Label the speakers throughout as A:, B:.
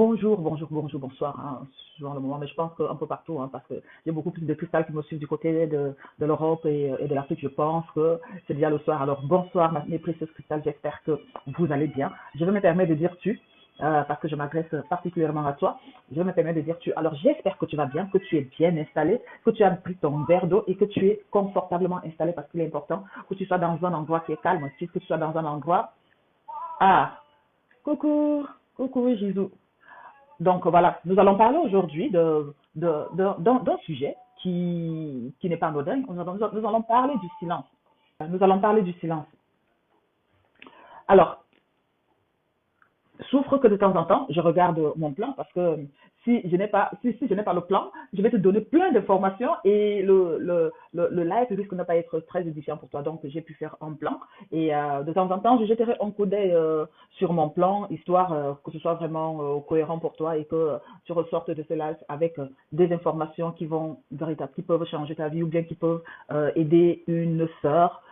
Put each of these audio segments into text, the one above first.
A: Bonsoir, hein, suivant le moment, mais je pense qu'un peu partout, hein, parce qu'il y a beaucoup plus de cristal qui me suivent du côté de l'Europe et de l'Afrique. Je pense que c'est déjà le soir. Alors, bonsoir, mes précieuses cristal, j'espère que vous allez bien. Je vais me permettre de dire tu, parce que je m'adresse particulièrement à toi. Je vais me permettre de dire tu. Alors, j'espère que tu vas bien, que tu es bien installé, que tu as pris ton verre d'eau et que tu es confortablement installé, parce qu'il est important que tu sois dans un endroit qui est calme, que tu sois dans un endroit. Ah, coucou, coucou, Jésus. Donc voilà, nous allons parler aujourd'hui d'un sujet qui n'est pas anodin. Nous allons parler du silence. Nous allons parler du silence. Alors, souffre que de temps en temps, je regarde mon plan parce que si je n'ai pas le plan, je vais te donner plein d'informations et le live risque de ne pas être très édifiant pour toi. Donc, j'ai pu faire un plan et de temps en temps, je jetterai un coup d'œil sur mon plan, histoire que ce soit vraiment cohérent pour toi et que tu ressortes de ce live avec des informations qui peuvent changer ta vie ou bien qui peuvent aider une sœur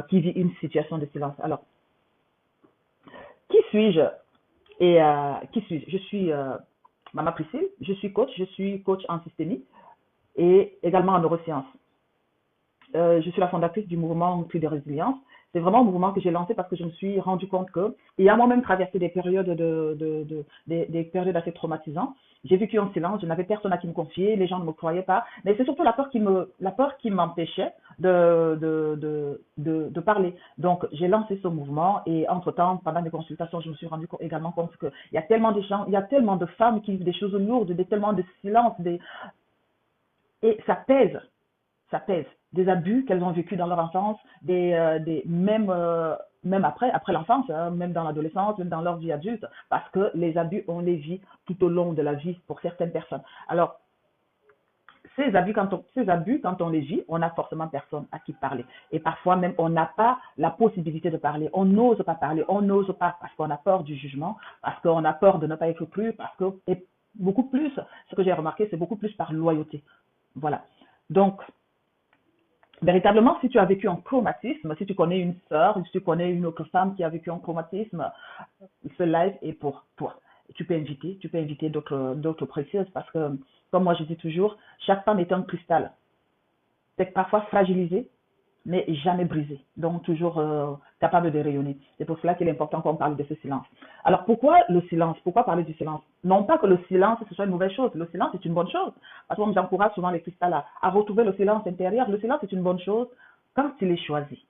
A: qui vit une situation de silence. Alors, qui suis-je et qui suis-je? Je suis Mama Priscille, je suis coach en systémie et également en neurosciences. Je suis la fondatrice du mouvement Clé de résilience. C'est vraiment un mouvement que j'ai lancé parce que je me suis rendu compte que, ayant moi-même traversé des périodes des périodes assez traumatisantes, j'ai vécu en silence, je n'avais personne à qui me confier, les gens ne me croyaient pas, mais c'est surtout la peur qui m'empêchait de parler. Donc, j'ai lancé ce mouvement et entre-temps, pendant mes consultations, je me suis rendu également compte qu'il y a tellement de gens, il y a tellement de femmes qui vivent des choses lourdes, tellement de silence, et ça pèse. Des abus qu'elles ont vécu dans leur enfance, même après l'enfance, hein, même dans l'adolescence, même dans leur vie adulte, parce que les abus, on les vit tout au long de la vie pour certaines personnes. Alors, ces abus, quand on les vit, on n'a forcément personne à qui parler. Et parfois même, on n'a pas la possibilité de parler. On n'ose pas parler. On n'ose pas parce qu'on a peur du jugement, parce qu'on a peur de ne pas être cru, et beaucoup plus, ce que j'ai remarqué, c'est beaucoup plus par loyauté. Voilà. Donc, véritablement, si tu as vécu un traumatisme, si tu connais une sœur, si tu connais une autre femme qui a vécu un traumatisme, ce live est pour toi. Tu peux inviter d'autres précieuses parce que, comme moi je dis toujours, chaque femme est un cristal. C'est parfois fragilisé, mais jamais brisé. Donc, toujours capable de rayonner. C'est pour cela qu'il est important qu'on parle de ce silence. Alors, pourquoi le silence? Pourquoi parler du silence? Non pas que le silence, ce soit une mauvaise chose. Le silence est une bonne chose. Parce que j'encourage souvent les cristals à retrouver le silence intérieur. Le silence est une bonne chose quand il est choisi.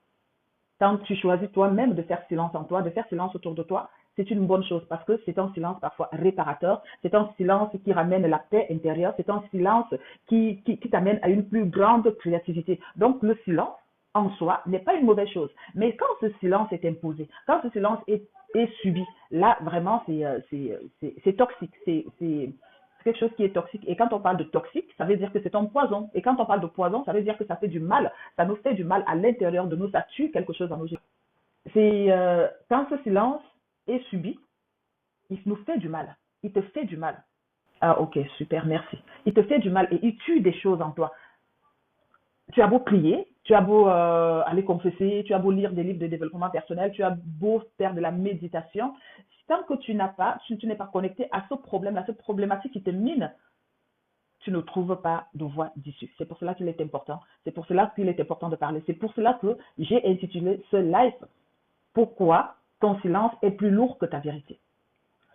A: Quand tu choisis toi-même de faire silence en toi, de faire silence autour de toi, c'est une bonne chose parce que c'est un silence parfois réparateur, c'est un silence qui ramène la paix intérieure, c'est un silence qui t'amène à une plus grande créativité. Donc le silence en soi n'est pas une mauvaise chose. Mais quand ce silence est imposé, quand ce silence est subi, là vraiment c'est toxique, c'est quelque chose qui est toxique. Et quand on parle de toxique, ça veut dire que c'est un poison. Et quand on parle de poison, ça veut dire que ça fait du mal. Ça nous fait du mal à l'intérieur de nous. Ça tue quelque chose dans nos géniteurs. Quand ce silence est subi, il nous fait du mal. Il te fait du mal. Ah, ok, super, merci. Il te fait du mal et il tue des choses en toi. Tu as beau prier, tu as beau aller confesser, tu as beau lire des livres de développement personnel, tu as beau faire de la méditation, tant que tu n'es pas connecté à ce problème, à cette problématique qui te mine, tu ne trouves pas de voie d'issue. C'est pour cela qu'il est important. C'est pour cela qu'il est important de parler. C'est pour cela que j'ai intitulé ce live Pourquoi ton silence est plus lourd que ta vérité.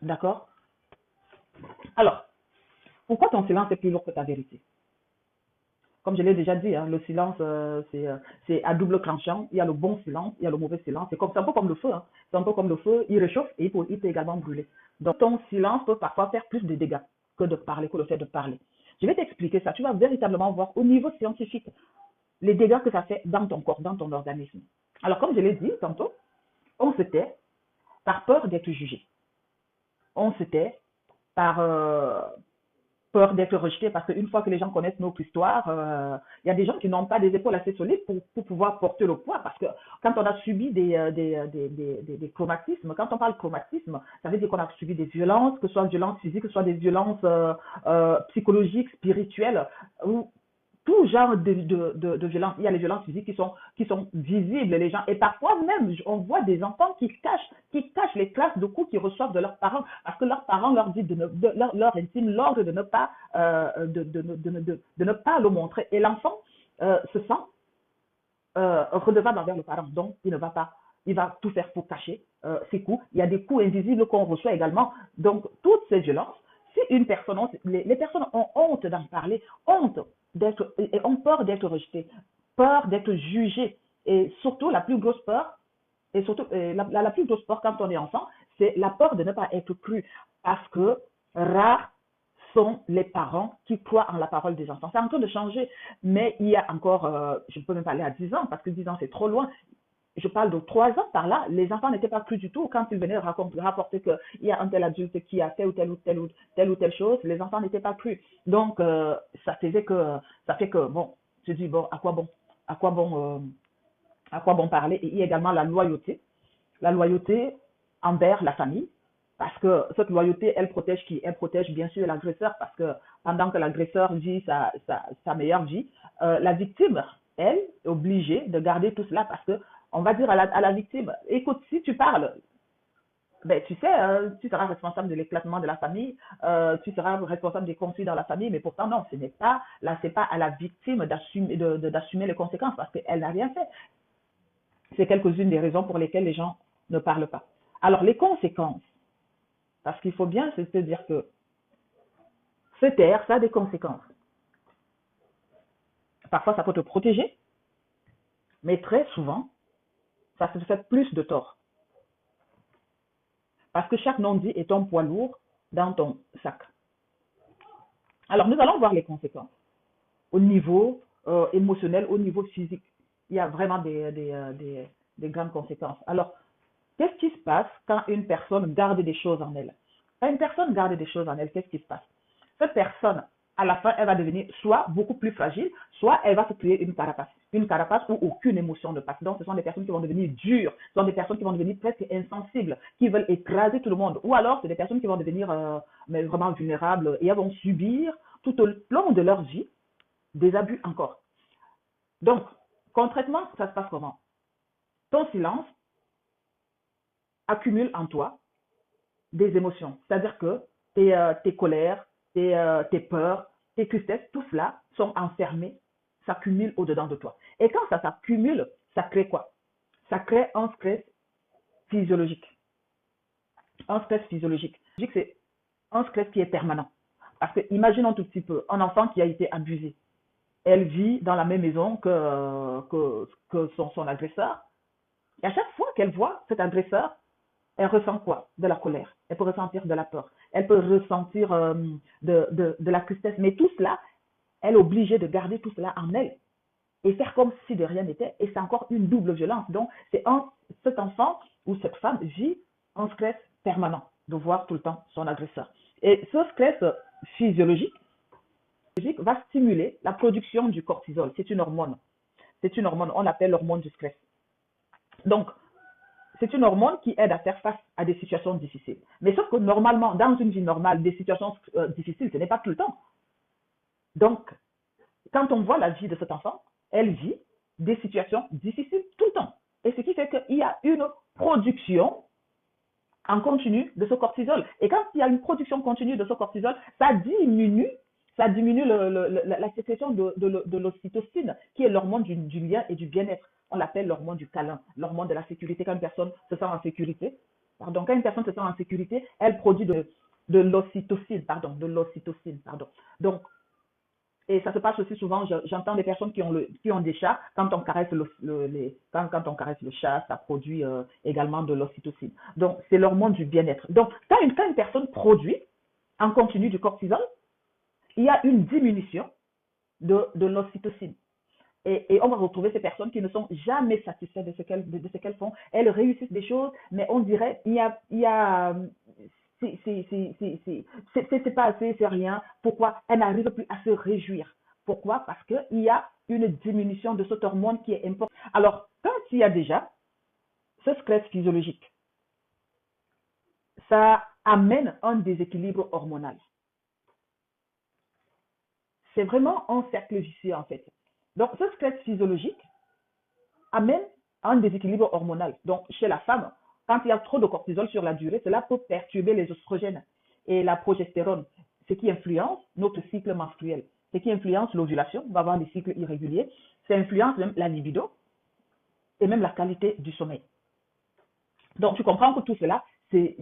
A: D'accord? Alors, pourquoi ton silence est plus lourd que ta vérité? Comme je l'ai déjà dit, hein, le silence, c'est à double tranchant. Il y a le bon silence, il y a le mauvais silence. C'est un peu comme le feu. Hein. C'est un peu comme le feu, il réchauffe et il peut également brûler. Donc, ton silence peut parfois faire plus de dégâts que le fait de parler. Je vais t'expliquer ça. Tu vas véritablement voir au niveau scientifique les dégâts que ça fait dans ton corps, dans ton organisme. Alors, comme je l'ai dit tantôt, on se tait par peur d'être jugé. On se tait par peur d'être rejeté parce qu'une fois que les gens connaissent notre histoire, il y a des gens qui n'ont pas des épaules assez solides pour pouvoir porter le poids parce que quand on a subi des traumatismes, quand on parle de traumatisme, ça veut dire qu'on a subi des violences, que ce soit des violences physiques, que ce soit des violences psychologiques, spirituelles, ou tout genre de violences. Il y a les violences physiques qui sont visibles, les gens. Et parfois même, on voit des enfants qui cachent les classes de coups qu'ils reçoivent de leurs parents parce que leurs parents leur disent leur intime l'ordre de ne pas de ne pas le montrer. Et l'enfant se sent redevable envers le parent. Donc, il ne va pas, il va tout faire pour cacher ses coups. Il y a des coups invisibles qu'on reçoit également. Donc, toutes ces violences, si une personne, les personnes ont honte d'en parler, honte d'être, et ont peur d'être rejetées, peur d'être jugées. Et surtout, la plus grosse peur, et surtout, la plus grosse peur quand on est enfant, c'est la peur de ne pas être cru. Parce que rares sont les parents qui croient en la parole des enfants. C'est en train de changer, mais il y a encore, je ne peux même pas aller à 10 ans, parce que 10 ans c'est trop loin. Je parle de 3 ans par là, les enfants n'étaient pas crus du tout. Quand ils venaient rapporter qu'il y a un tel adulte qui a fait ou telle chose, les enfants n'étaient pas crus. Donc, ça fait que, bon, je dis, bon, à quoi bon, à quoi bon parler. Et il y a également la loyauté envers la famille, parce que cette loyauté, elle protège qui? Elle protège bien sûr l'agresseur, parce que pendant que l'agresseur vit sa meilleure vie, la victime, elle, est obligée de garder tout cela, parce que on va dire à la victime, écoute, si tu parles, ben, tu sais, tu seras responsable de l'éclatement de la famille, tu seras responsable des conflits dans la famille, mais pourtant non, ce n'est pas, là, c'est pas à la victime d'assumer les conséquences, parce qu'elle n'a rien fait. C'est quelques-unes des raisons pour lesquelles les gens ne parlent pas. Alors, les conséquences, parce qu'il faut bien se dire que se taire, ça a des conséquences. Parfois, ça peut te protéger, mais très souvent, ça te fait plus de tort. Parce que chaque non-dit est un poids lourd dans ton sac. Alors, nous allons voir les conséquences au niveau émotionnel, au niveau physique. Il y a vraiment des grandes conséquences. Alors, qu'est-ce qui se passe quand une personne garde des choses en elle? Quand une personne garde des choses en elle, qu'est-ce qui se passe? Cette personne, à la fin, elle va devenir soit beaucoup plus fragile, soit elle va se créer une carapace. Une carapace où aucune émotion ne passe. Donc, ce sont des personnes qui vont devenir dures, ce sont des personnes qui vont devenir presque insensibles, qui veulent écraser tout le monde. Ou alors, c'est des personnes qui vont devenir mais vraiment vulnérables et elles vont subir tout au long de leur vie des abus encore. Donc, concrètement, ça se passe comment? Ton silence accumule en toi des émotions. C'est-à-dire que tes colères, tes peurs, tes tristesses, tout cela sont enfermés, s'accumulent au-dedans de toi. Et quand ça s'accumule, ça crée quoi? Ça crée un stress physiologique. Un stress physiologique. C'est un stress qui est permanent. Parce que imaginons tout petit peu un enfant qui a été abusé. Elle vit dans la même maison que son agresseur. Et à chaque fois qu'elle voit cet agresseur, elle ressent quoi? De la colère. Elle peut ressentir de la peur. Elle peut ressentir de la tristesse. Mais tout cela, elle est obligée de garder tout cela en elle et faire comme si de rien n'était. Et c'est encore une double violence. Donc, cet enfant ou cette femme vit un stress permanent de voir tout le temps son agresseur. Et ce stress physiologique va stimuler la production du cortisol. C'est une hormone. C'est une hormone. On l'appelle l'hormone du stress. Donc, c'est une hormone qui aide à faire face à des situations difficiles. Mais sauf que normalement, dans une vie normale, des situations difficiles, ce n'est pas tout le temps. Donc, quand on voit la vie de cet enfant, elle vit des situations difficiles tout le temps. Et ce qui fait qu'il y a une production en continu de ce cortisol. Et quand il y a une production continue de ce cortisol, ça diminue la sécrétion de l'ocytocine, qui est l'hormone du lien et du bien-être. On l'appelle l'hormone du câlin, l'hormone de la sécurité. Quand une personne se sent en sécurité, quand une personne se sent en sécurité, elle produit de l'ocytocine, Donc, et ça se passe aussi souvent, j'entends des personnes qui ont des chats, quand on caresse quand on caresse le chat, ça produit également de l'ocytocine. Donc, c'est l'hormone du bien-être. Donc, quand une personne produit en continu du cortisol, il y a une diminution de l'ocytocine. Et on va retrouver ces personnes qui ne sont jamais satisfaites de ce qu'elles font. Elles réussissent des choses, mais on dirait c'est pas assez, c'est rien. Pourquoi? Elles n'arrivent plus à se réjouir. Pourquoi? Parce qu'il y a une diminution de cette hormone qui est importante. Alors, quand il y a déjà ce stress physiologique, ça amène un déséquilibre hormonal. c'est vraiment un cercle vicieux en fait. Donc, ce stress physiologique amène à un déséquilibre hormonal. Donc, chez la femme, quand il y a trop de cortisol sur la durée, cela peut perturber les oestrogènes et la progestérone, ce qui influence notre cycle menstruel, ce qui influence l'ovulation, on va avoir des cycles irréguliers, ça influence même la libido et même la qualité du sommeil. Donc, tu comprends que tout cela, c'est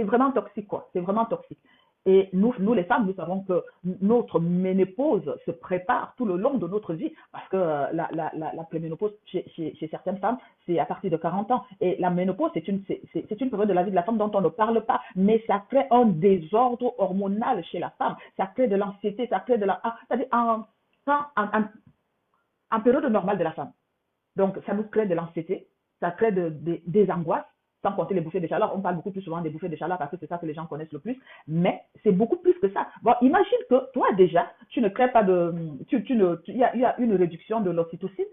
A: vraiment toxique, quoi. C'est vraiment toxique. Et nous, les femmes, nous savons que notre ménopause se prépare tout le long de notre vie parce que la préménopause chez certaines femmes, c'est à partir de 40 ans. Et la ménopause, c'est une période de la vie de la femme dont on ne parle pas, mais ça crée un désordre hormonal chez la femme. Ça crée de l'anxiété, ça crée de la... C'est-à-dire en période normale de la femme. Donc, ça nous crée de l'anxiété, ça crée des angoisses, sans compter les bouffées de chaleur. On parle beaucoup plus souvent des bouffées de chaleur parce que c'est ça que les gens connaissent le plus, mais c'est beaucoup plus que ça. Bon, imagine que toi, déjà, tu ne crées pas de... Il y a une réduction de l'ocytocine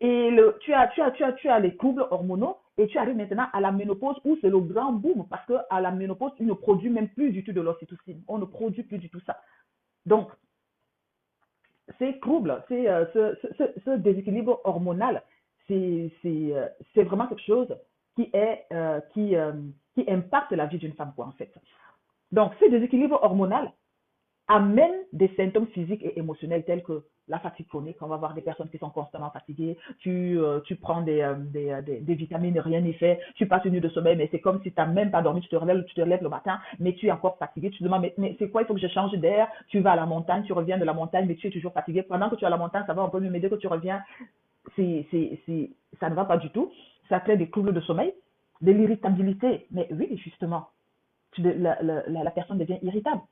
A: et tu as les troubles hormonaux et tu arrives maintenant à la ménopause où c'est le grand boom parce qu'à la ménopause, tu ne produis même plus du tout de l'ocytocine. On ne produit plus du tout ça. Donc, ces troubles, ce déséquilibre hormonal, c'est vraiment quelque chose qui qui impacte la vie d'une femme, quoi, en fait. Donc, ce déséquilibre hormonal amène des symptômes physiques et émotionnels tels que la fatigue chronique. On va voir des personnes qui sont constamment fatiguées. Tu prends des vitamines, rien n'y fait. Tu passes une nuit de sommeil, mais c'est comme si tu n'as même pas dormi. Tu te relèves le matin, mais tu es encore fatigué. Tu te demandes, mais c'est quoi? Il faut que je change d'air. Tu vas à la montagne, tu reviens de la montagne, mais tu es toujours fatigué. Pendant que tu es à la montagne, ça va un peu mieux, mais dès que tu reviens, ça ne va pas du tout. Ça crée des troubles de sommeil, de l'irritabilité. Mais oui, justement, la personne devient irritable.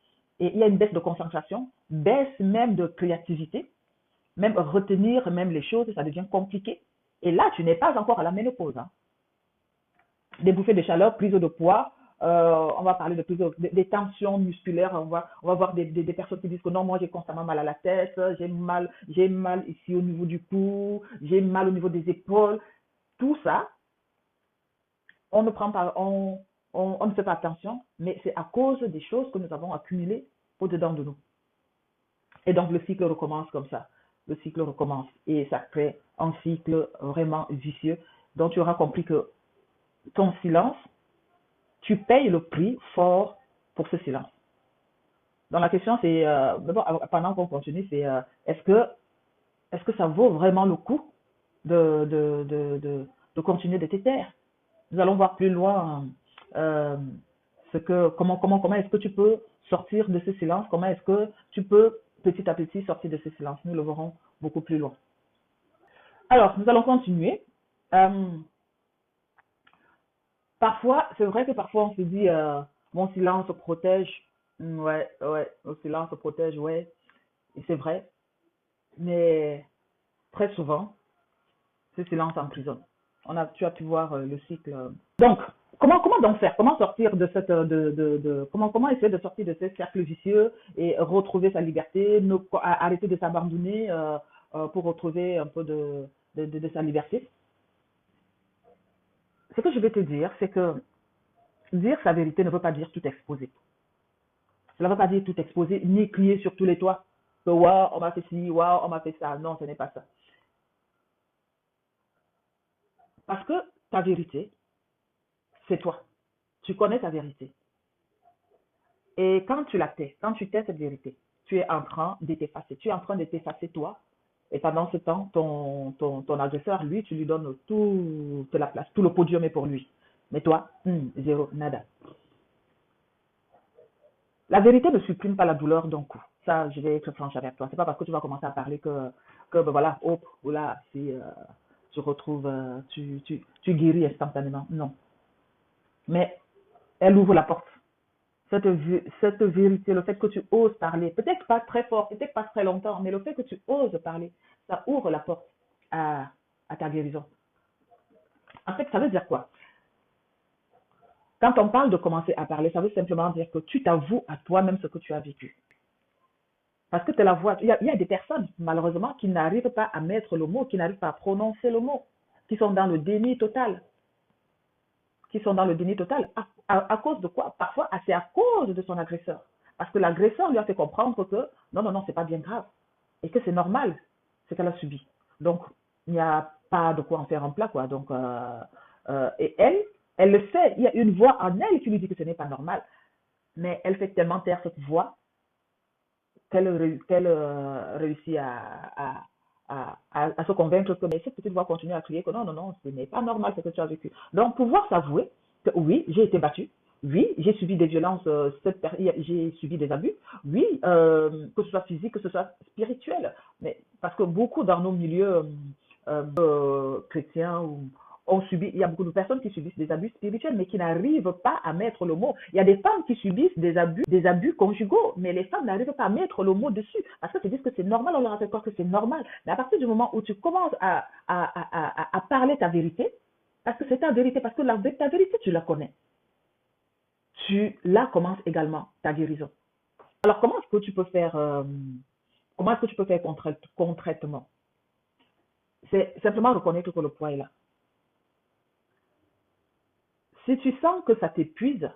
A: Et il y a une baisse de concentration, baisse même de créativité, même retenir même les choses, ça devient compliqué. Et là, tu n'es pas encore à la ménopause. Hein. Des bouffées de chaleur, prise de poids, on va parler des tensions musculaires, on va voir des personnes qui disent que non, moi j'ai constamment mal à la tête, j'ai mal ici au niveau du cou, j'ai mal au niveau des épaules. Tout ça, on ne prend pas, on ne fait pas attention, mais c'est à cause des choses que nous avons accumulées au-dedans de nous. Et donc, le cycle recommence comme ça. Le cycle recommence et ça crée un cycle vraiment vicieux. Donc, tu auras compris que ton silence, tu payes le prix fort pour ce silence. Donc, la question, c'est, pendant qu'on continue, c'est est-ce que ça vaut vraiment le coup de continuer de te taire? Nous allons voir plus loin comment est-ce que tu peux sortir de ce silence, comment est-ce que tu peux petit à petit sortir de ce silence. Nous le verrons beaucoup plus loin. Alors, nous allons continuer. Parfois, c'est vrai que parfois on se dit, mon silence protège. Ouais, le silence protège, ouais, et c'est vrai. Mais très souvent, ce silence emprisonne. Tu as pu voir le cycle. Donc, comment donc faire? Comment sortir de cette, comment essayer de sortir de ce cercle vicieux et retrouver sa liberté, arrêter de s'abandonner pour retrouver un peu de sa liberté? Ce que je vais te dire, c'est que dire sa vérité ne veut pas dire tout exposer. Cela ne veut pas dire tout exposer, ni crier sur tous les toits que waouh, on m'a fait ci, waouh, on m'a fait ça. Non, ce n'est pas ça. Parce que ta vérité, c'est toi. Tu connais ta vérité. Et quand tu la tais, quand tu tais cette vérité, tu es en train de t'effacer. Tu es en train de t'effacer toi. Et pendant ce temps, ton agresseur, lui, tu lui donnes toute la place. Tout le podium est pour lui. Mais toi, zéro, nada. La vérité ne supprime pas la douleur d'un coup. Ça, je vais être franche avec toi. C'est pas parce que tu vas commencer à parler que ben voilà, hop, voilà, si tu retrouves, tu guéris instantanément. Non. Mais elle ouvre la porte. Cette vérité, le fait que tu oses parler, peut-être pas très fort, peut-être pas très longtemps, mais le fait que tu oses parler, ça ouvre la porte à, à ta guérison. En fait, ça veut dire quoi? Quand on parle de commencer à parler, ça veut simplement dire que tu t'avoues à toi-même ce que tu as vécu. Parce que tu la voix. Il y a des personnes, malheureusement, qui n'arrivent pas à mettre le mot, qui n'arrivent pas à prononcer le mot, qui sont dans le déni total. Qui sont dans le déni total. À cause de quoi? Parfois, c'est à cause de son agresseur. Parce que l'agresseur lui a fait comprendre que non, non, non, c'est pas bien grave. Et que c'est normal ce qu'elle a subi. Donc, il n'y a pas de quoi en faire un plat, quoi. Donc, et elle le sait. Il y a une voix en elle qui lui dit que ce n'est pas normal. Mais elle fait tellement taire cette voix qu'elle réussit à se convaincre que mais cette petite voix continue à crier que non, non, non, ce n'est pas normal ce que tu as vécu. Donc, pouvoir s'avouer que oui, j'ai été battue, oui, j'ai subi des violences, j'ai subi des abus, oui, que ce soit physique, que ce soit spirituel, mais parce que beaucoup dans nos milieux chrétiens il y a beaucoup de personnes qui subissent des abus spirituels, mais qui n'arrivent pas à mettre le mot. Il y a des femmes qui subissent des abus conjugaux, mais les femmes n'arrivent pas à mettre le mot dessus, parce que se disent que c'est normal, on leur a fait croire que c'est normal. Mais à partir du moment où tu commences à parler ta vérité, parce que c'est ta vérité, parce que ta vérité, tu la connais, là commence également ta guérison. Alors, comment est-ce que tu peux faire, concrètement? C'est simplement reconnaître que le poids est là. Si tu sens que ça t'épuise,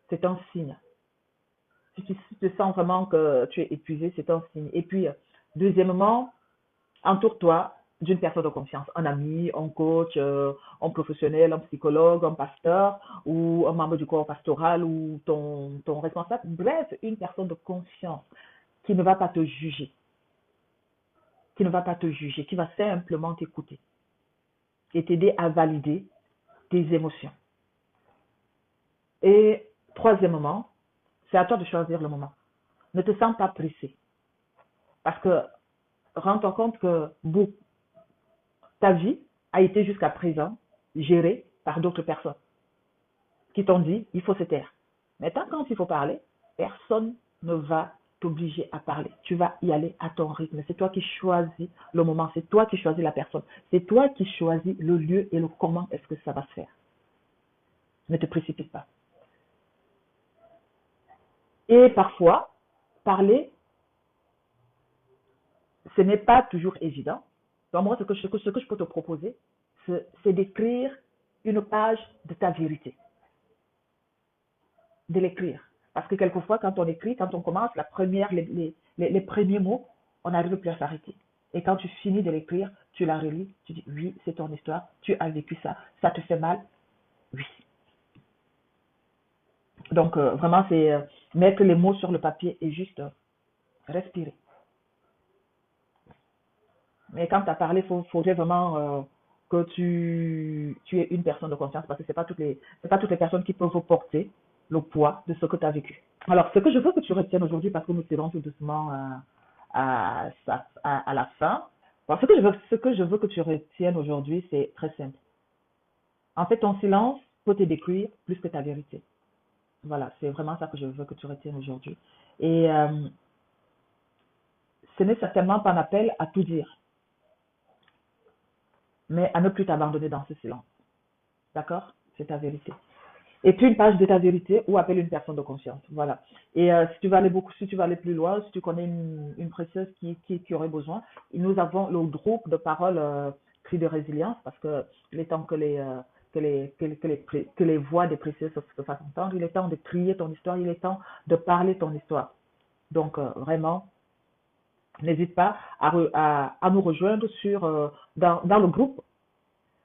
A: c'est un signe. Si tu te sens vraiment que tu es épuisé, c'est un signe. Et puis, deuxièmement, entoure-toi d'une personne de confiance, un ami, un coach, un professionnel, un psychologue, un pasteur ou un membre du corps pastoral ou ton responsable. Bref, une personne de confiance qui ne va pas te juger, qui va simplement t'écouter et t'aider à valider tes émotions. Et troisièmement, c'est à toi de choisir le moment. Ne te sens pas pressé. Parce que rends-toi compte que ta vie a été jusqu'à présent gérée par d'autres personnes qui t'ont dit il faut se taire. Maintenant, quand il faut parler, personne ne va t'obliger à parler. Tu vas y aller à ton rythme. C'est toi qui choisis le moment. C'est toi qui choisis la personne. C'est toi qui choisis le lieu et le comment est-ce que ça va se faire. Ne te précipite pas. Et parfois, parler, ce n'est pas toujours évident. Donc moi, ce que je peux te proposer, c'est d'écrire une page de ta vérité. De l'écrire. Parce que quelquefois, quand on écrit, quand on commence, les premiers mots, on n'arrive plus à s'arrêter. Et quand tu finis de l'écrire, tu la relis, tu dis oui, c'est ton histoire, tu as vécu ça, ça te fait mal, oui. Donc vraiment, c'est mettre les mots sur le papier et juste respirer. Mais quand tu as parlé, il faudrait vraiment que tu es une personne de confiance parce que c'est pas toutes les personnes qui peuvent porter le poids de ce que tu as vécu. Alors, ce que je veux que tu retiennes aujourd'hui, parce que nous tirons tout doucement à la fin, bon, ce que je veux que tu retiennes aujourd'hui, c'est très simple. En fait, ton silence peut te détruire plus que ta vérité. Voilà, c'est vraiment ça que je veux que tu retiennes aujourd'hui. Et ce n'est certainement pas un appel à tout dire, mais à ne plus t'abandonner dans ce silence. D'accord? C'est ta vérité. Écris une page de ta vérité ou appelle une personne de confiance. Voilà. Et si tu vas aller plus loin, si tu connais une précieuse qui aurait besoin, nous avons le groupe de parole Cris de résilience parce que il est temps que les voix des précieuses se fassent entendre. Il est temps de crier ton histoire. Il est temps de parler ton histoire. Donc, vraiment, n'hésite pas à nous rejoindre dans le groupe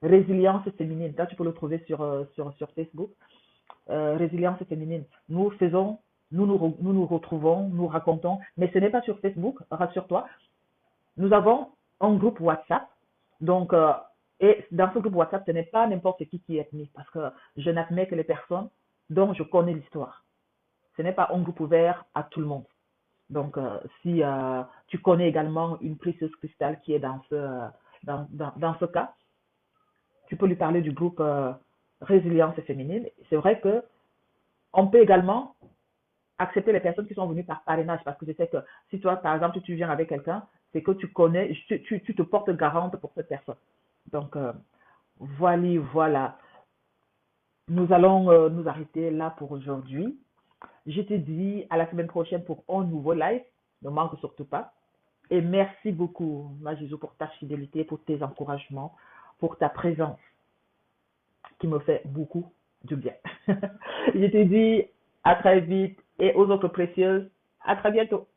A: Résilience féminine. Là, tu peux le trouver sur Facebook. Résilience féminine. Nous nous retrouvons, nous racontons, mais ce n'est pas sur Facebook, rassure-toi. Nous avons un groupe WhatsApp, donc, et dans ce groupe WhatsApp, ce n'est pas n'importe qui est admis, parce que je n'admets que les personnes dont je connais l'histoire. Ce n'est pas un groupe ouvert à tout le monde. Donc, si tu connais également une précieuse cristal qui est dans ce cas, tu peux lui parler du groupe Résilience féminine. C'est vrai que on peut également accepter les personnes qui sont venues par parrainage parce que je sais que si toi, par exemple, tu viens avec quelqu'un, c'est que tu connais, tu te portes garante pour cette personne. Donc, voilà. Nous allons nous arrêter là pour aujourd'hui. Je te dis à la semaine prochaine pour un nouveau live. Ne manque surtout pas. Et merci beaucoup, Majizo, pour ta fidélité, pour tes encouragements, pour ta présence qui me fait beaucoup du bien. Je te dis à très vite. et aux autres précieuses, à très bientôt.